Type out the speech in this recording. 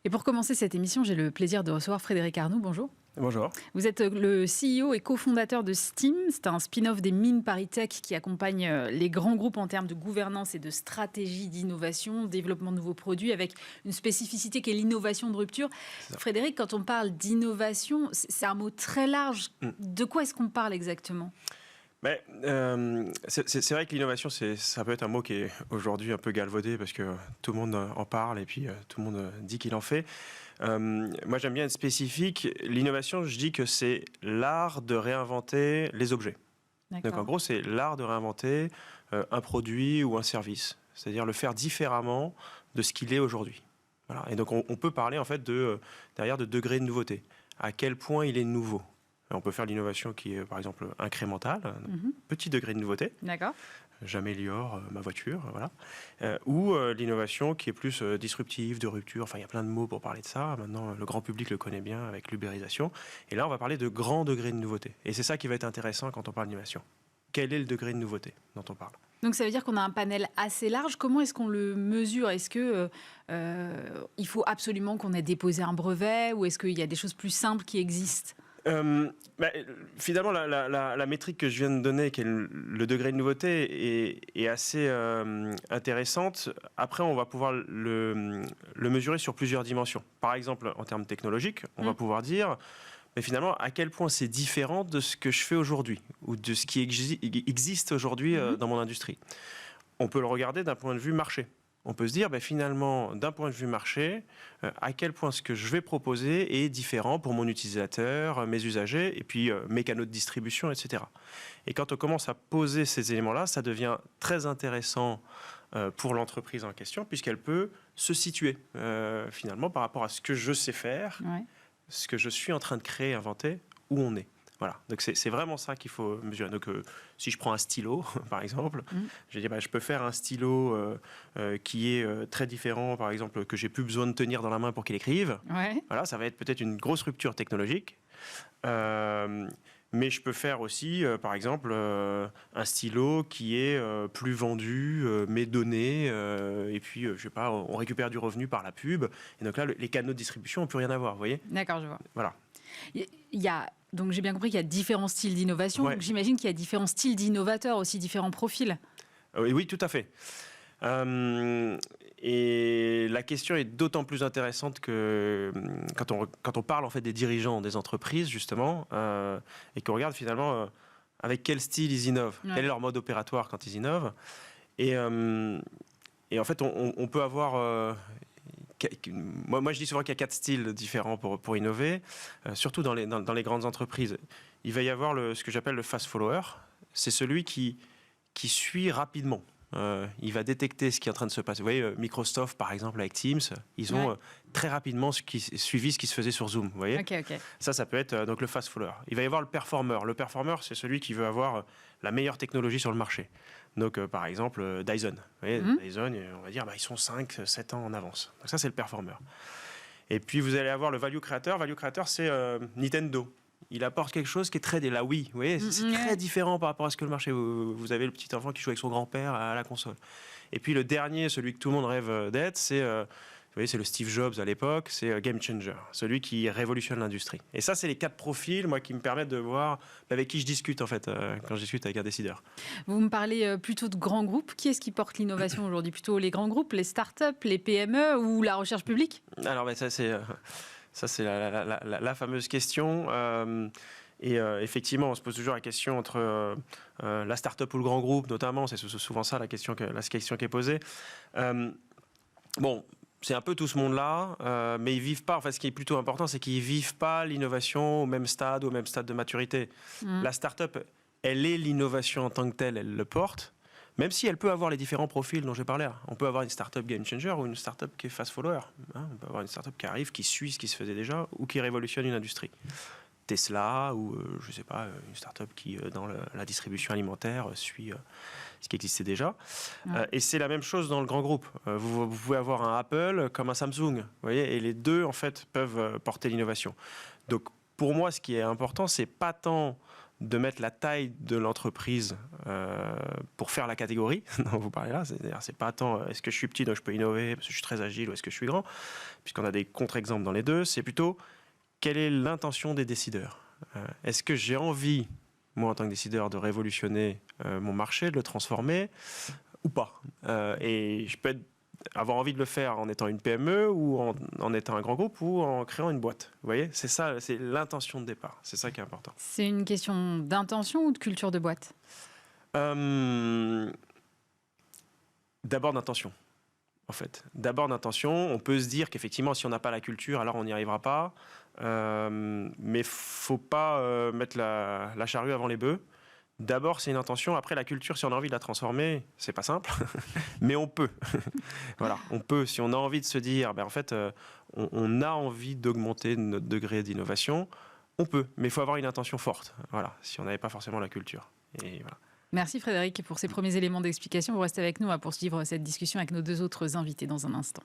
Et pour commencer cette émission, j'ai le plaisir de recevoir Frédéric Arnoux. Bonjour. Bonjour. Vous êtes le CEO et cofondateur de Steam. C'est un spin-off des mines ParisTech qui accompagne les grands groupes en termes de gouvernance et de stratégie d'innovation, développement de nouveaux produits, avec une spécificité qui est l'innovation de rupture. Frédéric, quand on parle d'innovation, c'est un mot très large. De quoi est-ce qu'on parle exactement ? Mais, c'est vrai que l'innovation, ça peut être un mot qui est aujourd'hui un peu galvaudé parce que tout le monde en parle et puis tout le monde dit qu'il en fait. Moi, j'aime bien être spécifique. L'innovation, je dis que c'est l'art de réinventer les objets. Donc, en gros, c'est l'art de réinventer un produit ou un service. C'est-à-dire le faire différemment de ce qu'il est aujourd'hui. Voilà. Et donc, on peut parler en fait derrière de degrés de nouveauté. À quel point il est nouveau. On peut faire l'innovation qui est, par exemple, incrémentale, petit degré de nouveauté. D'accord. J'améliore ma voiture, voilà. Ou l'innovation qui est plus disruptive, de rupture. Enfin, il y a plein de mots pour parler de ça. Maintenant, le grand public le connaît bien avec l'ubérisation. Et là, on va parler de grands degrés de nouveauté. Et c'est ça qui va être intéressant quand on parle d'innovation. Quel est le degré de nouveauté dont on parle ? Donc ça veut dire qu'on a un panel assez large. Comment est-ce qu'on le mesure ? Est-ce que il faut absolument qu'on ait déposé un brevet ou est-ce qu'il y a des choses plus simples qui existent ? Finalement, la métrique que je viens de donner, qui est le degré de nouveauté, est assez intéressante. Après, on va pouvoir le mesurer sur plusieurs dimensions. Par exemple, en termes technologiques, on va pouvoir dire, mais finalement, à quel point c'est différent de ce que je fais aujourd'hui ou de ce qui existe aujourd'hui dans mon industrie. On peut le regarder d'un point de vue marché. On peut se dire, finalement, d'un point de vue marché, à quel point ce que je vais proposer est différent pour mon utilisateur, mes usagers, et puis mes canaux de distribution, etc. Et quand on commence à poser ces éléments-là, ça devient très intéressant pour l'entreprise en question, puisqu'elle peut se situer, finalement, par rapport à ce que je sais faire, ce que je suis en train de créer, inventer, où on est. Voilà, donc c'est vraiment ça qu'il faut mesurer. Donc, si je prends un stylo, par exemple, je vais dire, je peux faire un stylo qui est très différent, par exemple, que j'ai plus besoin de tenir dans la main pour qu'il écrive. Ouais. Voilà, ça va être peut-être une grosse rupture technologique. Mais je peux faire aussi, par exemple, un stylo qui est plus vendu, mais donné, et puis, je sais pas, on récupère du revenu par la pub. Et donc là, les canaux de distribution n'ont plus rien à voir, vous voyez ? D'accord, je vois. Voilà. Donc j'ai bien compris qu'il y a différents styles d'innovation. Ouais. Donc j'imagine qu'il y a différents styles d'innovateurs, aussi différents profils. Oui, tout à fait. Et la question est d'autant plus intéressante que quand on parle en fait des dirigeants des entreprises, justement, et qu'on regarde finalement avec quel style ils innovent, quel est leur mode opératoire quand ils innovent. Et en fait, on peut avoir... Moi, je dis souvent qu'il y a 4 styles différents pour innover, surtout dans les grandes entreprises. Il va y avoir ce que j'appelle le fast follower. C'est celui qui suit rapidement. Il va détecter ce qui est en train de se passer. Vous voyez, Microsoft, par exemple, avec Teams, ils ont très rapidement suivi ce qui se faisait sur Zoom. Vous voyez ? Okay. Ça peut être donc le fast follower. Il va y avoir le performer. Le performer, c'est celui qui veut avoir la meilleure technologie sur le marché. Donc, par exemple, Dyson. Vous voyez, Dyson, on va dire, ils sont 5-7 ans en avance. Donc ça, c'est le performer. Et puis, vous allez avoir le value creator. Value creator, c'est Nintendo. Il apporte quelque chose qui est très... La Wii, vous voyez, c'est très différent par rapport à ce que le marché... Vous avez le petit enfant qui joue avec son grand-père à la console. Et puis le dernier, celui que tout le monde rêve d'être, c'est... Vous voyez, c'est le Steve Jobs à l'époque, c'est Game Changer, celui qui révolutionne l'industrie. Et ça, c'est les 4 profils, moi, qui me permettent de voir avec qui je discute, en fait, quand je discute avec un décideur. Vous me parlez plutôt de grands groupes. Qui est-ce qui porte l'innovation aujourd'hui ? Plutôt les grands groupes, les startups, les PME ou la recherche publique ? Alors, ça, c'est la fameuse question. Et effectivement, on se pose toujours la question entre la start-up ou le grand groupe, notamment. C'est souvent ça la question qui est posée. C'est un peu tout ce monde-là, mais ils vivent pas. Enfin, ce qui est plutôt important, c'est qu'ils vivent pas l'innovation au même stade de maturité. La start-up, elle est l'innovation en tant que telle, elle le porte. Même si elle peut avoir les différents profils dont j'ai parlé. On peut avoir une start-up game changer ou une start-up qui est fast follower. On peut avoir une start-up qui arrive, qui suit ce qui se faisait déjà ou qui révolutionne une industrie. Tesla ou, je sais pas, une start-up qui, dans la distribution alimentaire, suit ce qui existait déjà. Et c'est la même chose dans le grand groupe. Vous pouvez avoir un Apple comme un Samsung, vous voyez, et les deux, en fait, peuvent porter l'innovation. Donc, pour moi, ce qui est important, c'est pas tant de mettre la taille de l'entreprise pour faire la catégorie dont vous parlez là. C'est-à-dire, c'est pas tant est-ce que je suis petit donc je peux innover parce que je suis très agile ou est-ce que je suis grand, puisqu'on a des contre-exemples dans les deux. C'est plutôt quelle est l'intention des décideurs. Est-ce que j'ai envie, moi en tant que décideur, de révolutionner mon marché, de le transformer ou pas. Et je peux avoir envie de le faire en étant une PME ou en étant un grand groupe ou en créant une boîte. Vous voyez, c'est ça, c'est l'intention de départ. C'est ça qui est important. C'est une question d'intention ou de culture de boîte ? D'abord d'intention. En fait, d'abord d'intention. On peut se dire qu'effectivement, si on n'a pas la culture, alors on n'y arrivera pas. Mais faut pas mettre la charrue avant les bœufs. D'abord, c'est une intention. Après, la culture, si on a envie de la transformer, c'est pas simple, mais on peut. Voilà, on peut. Si on a envie de se dire, en fait, on a envie d'augmenter notre degré d'innovation, on peut. Mais il faut avoir une intention forte. Voilà, si on n'avait pas forcément la culture. Et voilà. Merci Frédéric pour ces premiers éléments d'explication. Vous restez avec nous à poursuivre cette discussion avec nos deux autres invités dans un instant.